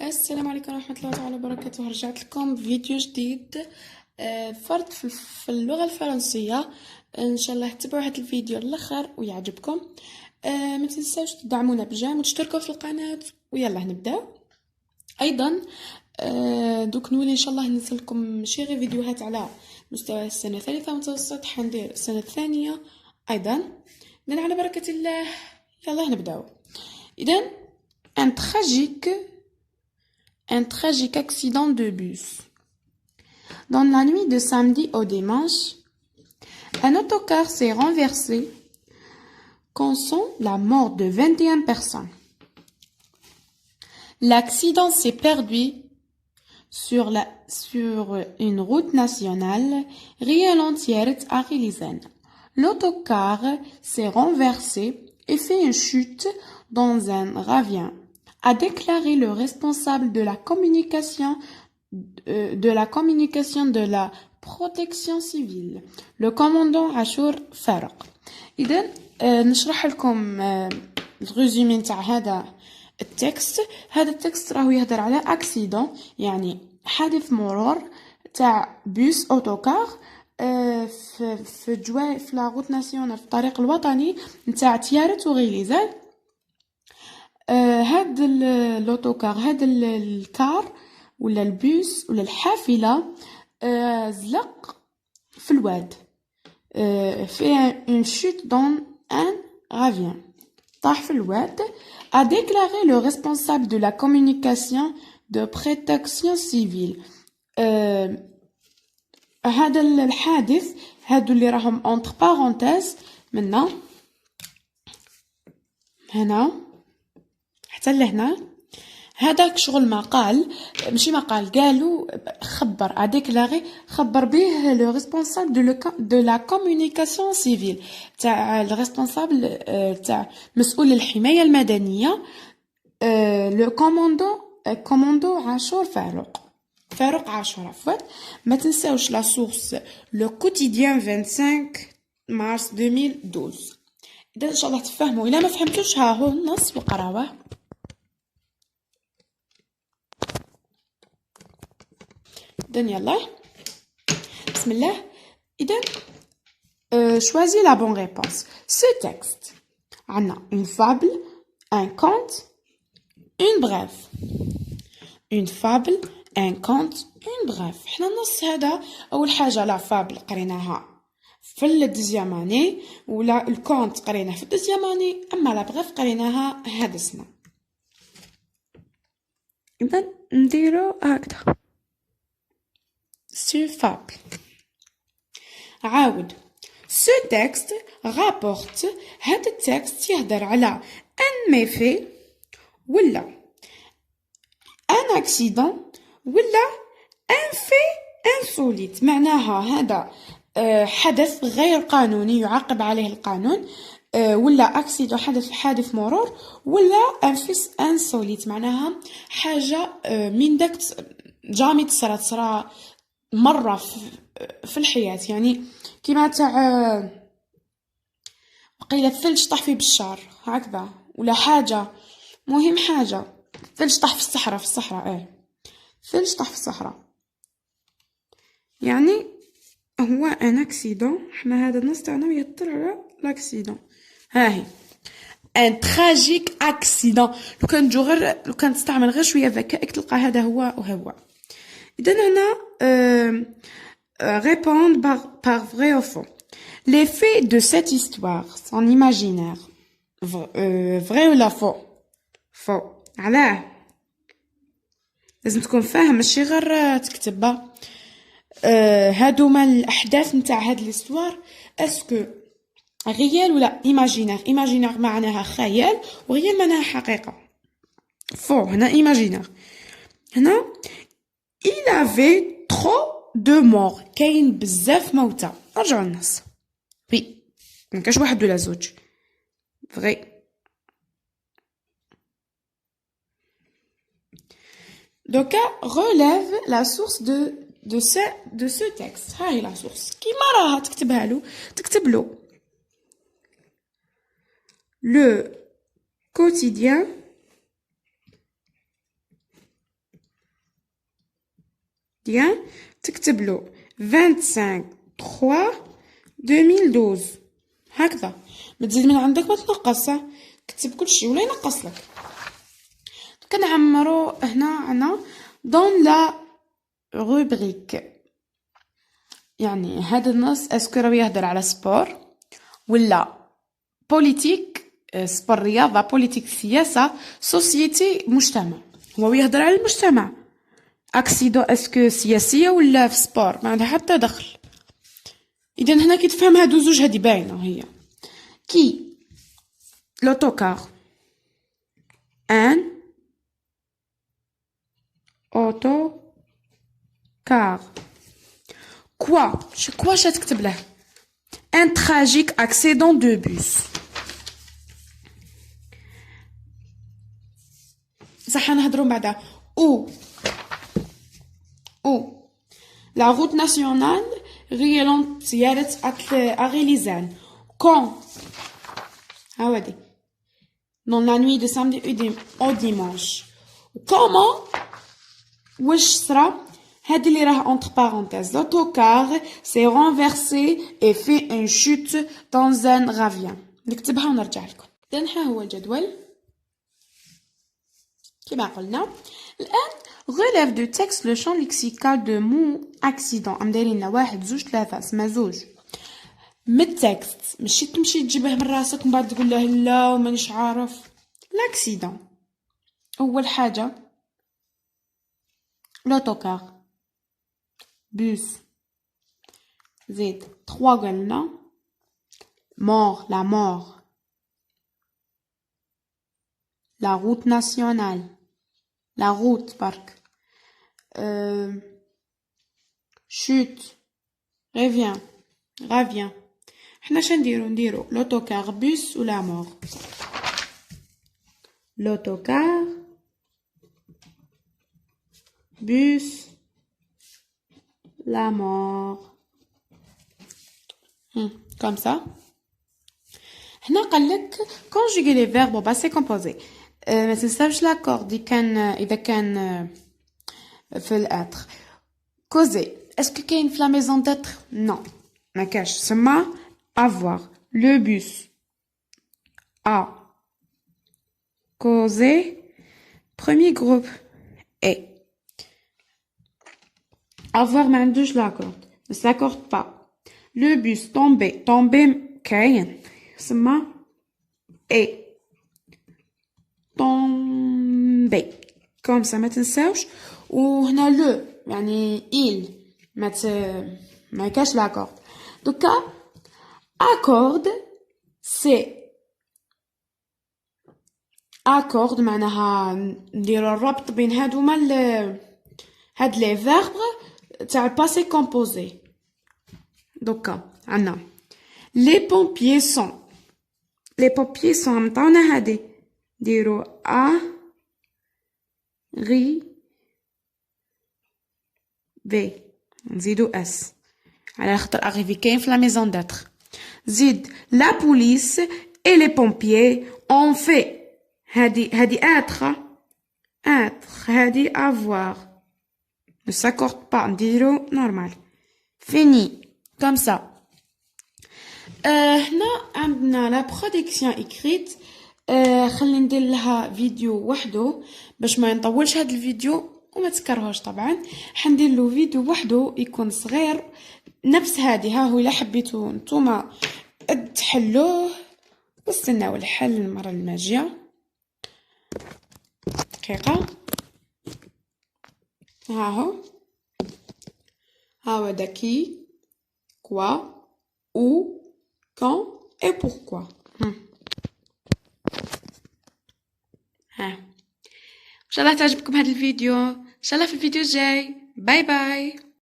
السلام عليكم ورحمة الله تعالى وبركاته. رجعت لكم بفيديو جديد فرد في اللغة الفرنسية. ان شاء الله تتبعوا هذا الفيديو للاخر ويعجبكم. ما تنساوش تدعمونا بجيم وتشتركوا في القناة. ويلا نبداو. ايضا دوك نولي ان شاء الله ننزل لكم شي غير فيديوهات على مستوى السنة الثالثة متوسط، حندير السنة الثانية ايضا. اذا على بركة الله يلا نبداو. اذا un tragique accident de bus. Dans la nuit de samedi au dimanche, un autocar s'est renversé, causant la mort de 21 personnes. L'accident s'est produit sur une route nationale Riel-Antieret à Rilisen. L'autocar s'est renversé et fait une chute dans un ravin, a déclaré le responsable de la communication de la protection civile, le commandant Achour Faraq. إذن نشرح لكم الريزومي نتاع هذا التكست. هذا التكست راهو يهدر على اكسيدون، يعني حادث مرور تاع بيس اوتوكار في لا روت ناسيونال، في الطريق الوطني نتاع تيارت وغيليزان. هاد الاوتوكار، هاد الكار ولا البيس ولا الحافلة زلق في الواد، في une chute dans un ravin، طاح في الواد. a déclaré le responsable de la communication de protection civile. هذا الحادث هادو اللي راهم entre parenthèses منا هنا حتى لهنا. هذاك شغل ما قال، ماشي ما قال، قالوا خبر اديكلاري، خبر به لو ريسبونسابل دو لا كومونيكاسيون سيفيل، تاع الريسبونسابل تاع مسؤول الحمايه المدنيه، لو كوموندو عاشور فاروق عاشور عفوا. ما تنساوش لا سورس لو كوتيديان 25 مارس 2012. اذا ان شاء الله تفهموا. الا ما فهمتوش ها هو النص وقراوه. إذن يلا بسم الله. إذن choisis la bonne réponse. Ce texte عنا une fable, un conte, une brève. Une fable, un conte, une brève. حنا النص هذا أول حاجة لا فابل قريناها في الدوزيام اني، ولا الكونت قريناه في الدوزيام اني، أما لا بريف قريناها هذا السنة. إذن نديرو هكذا. C'est une fable. عاود. Ce texte rapporte، هذا التكست يهدر على un méfait ولا un accident ولا un fait insolite. معناها هذا حدث غير قانوني يعاقب عليه القانون، ولا اكسيدون حادث مرور، ولا un fait insolite معناها حاجة من داك جامي تصرا مرة في الحياة، يعني كيما تاع وقيلة الثلج طاح فيه بالشار هكذا، ولا حاجة مهم، حاجة الثلج طاح في الصحراء الثلج طاح في الصحراء، يعني هو ان اكسيدون. حنا هذا النص تاعنا يطلع على لاكسيدون. هاهي ان تراجيك اكسيدون. لو كان تستعمل غير شوية ذكائك تلقى هذا هو وهو. إذن هنا répondre par vrai ou faux. Les faits de cette histoire sont imaginaires. Vrai ou la faux? Faux. علاه لازم تكون فاهم، ماشي غير تكتبها. هادوما الأحداث نتاع هاد الهستوار اسكو غيال ولا imaginaire. imaginaire معناها خيال، وغيال معناها حقيقة. faux هنا imaginaire. هنا il avait trop de morts، كاين بزاف موتى. رجعوا النص. وي مكاش واحد ولا زوج. فري. دوكا relève la source de ce texte. هاي لا سورس كيما راها تكتبها له، تكتب له le quotidien bien تكتب له 25/3/2012 هكذا. ما تزيد من عندك ما تنقص، كتب كل شيء ولا ينقص لك. كنعمرو هنا عنا دون لا روبريك، يعني هذا النص اسكو راه يهدر على سبور ولا بوليتيك، سبور رياضة، بوليتيك سياسة، سوسيتي مجتمع. هو يهدر على المجتمع. اكسيدون اسكو سياسية ولا في سبور ما عندها حتى دخل. اذا هنا كي تفهم هادو زوج هادي باينة هي كي لوتوكار ان autocar. Quoi تكتب له un tragique accident de bus. صح نهضروا بعدا ou la route nationale ريالون سيارة أغيليزان quand هاودي dans la nuit de samedi au dimanche. comment واش صرا هادي اللي راه entre parenthèses. l'autocar s'est renversé et fait une chute dans un ravin. نكتبها ونرجع لكم. إذن ها هو الجدول كما قلنا. الآن relève du texte le champ lexical de mot accident. دايرين 1 2 3 اسمها زوج من التكست، ماشي تمشي تجيبه من راسك ومن بعد تقول له لا ومانيش عارف. لاكسيدون أول حاجة l'autocar bus زيد 3 قلنا mort la mort la route nationale la route برك chute revient حنا نديرو l'autocar bus ou la mort. l'autocar bus la mort comme ça. هنا قالك conjuguer les verbes au passé composé. ما تنساوش l'accord إذا كان في الاتر. causer est-ce que كاين في la maison d'être؟ non ما كاش. سما avoir le bus a causer premier groupe et avoir ما عندوش l'accord ne s'accorde pas. le bus tomber كاين سما et tomber comme ça ما تنساوش. وهنا لو يعني il ما كاش l'accord. دوكا accord c'est accord معناها نديرو الربط بين هادوما هاد لي فيرب تاع الباسي كومبوزي. دوكا عندنا les pompiers sont عطاونا هادي نديرو arrivé نزيدو اس على خاطر arrivé كاين في la maison d'être. زيد la police et les pompiers ont fait هادي être هادي avoir ne s'accorde pas نديرو normal fini comme ça. هنا عندنا لا برودكسيون écrite. خلي ندير لها فيديو وحده باش ما نطولش هذا الفيديو وما تكرهوش. طبعا حندير له فيديو وحده يكون صغير نفس هذه. ها هو الا حبيتو نتوما تحلوه واستناو الحل المره الماجيه. دقيقه ها هو داكي quoi où quand et pourquoi. ان شاء الله تعجبكم هذا الفيديو. ان شاء الله في الفيديو الجاي. باي باي.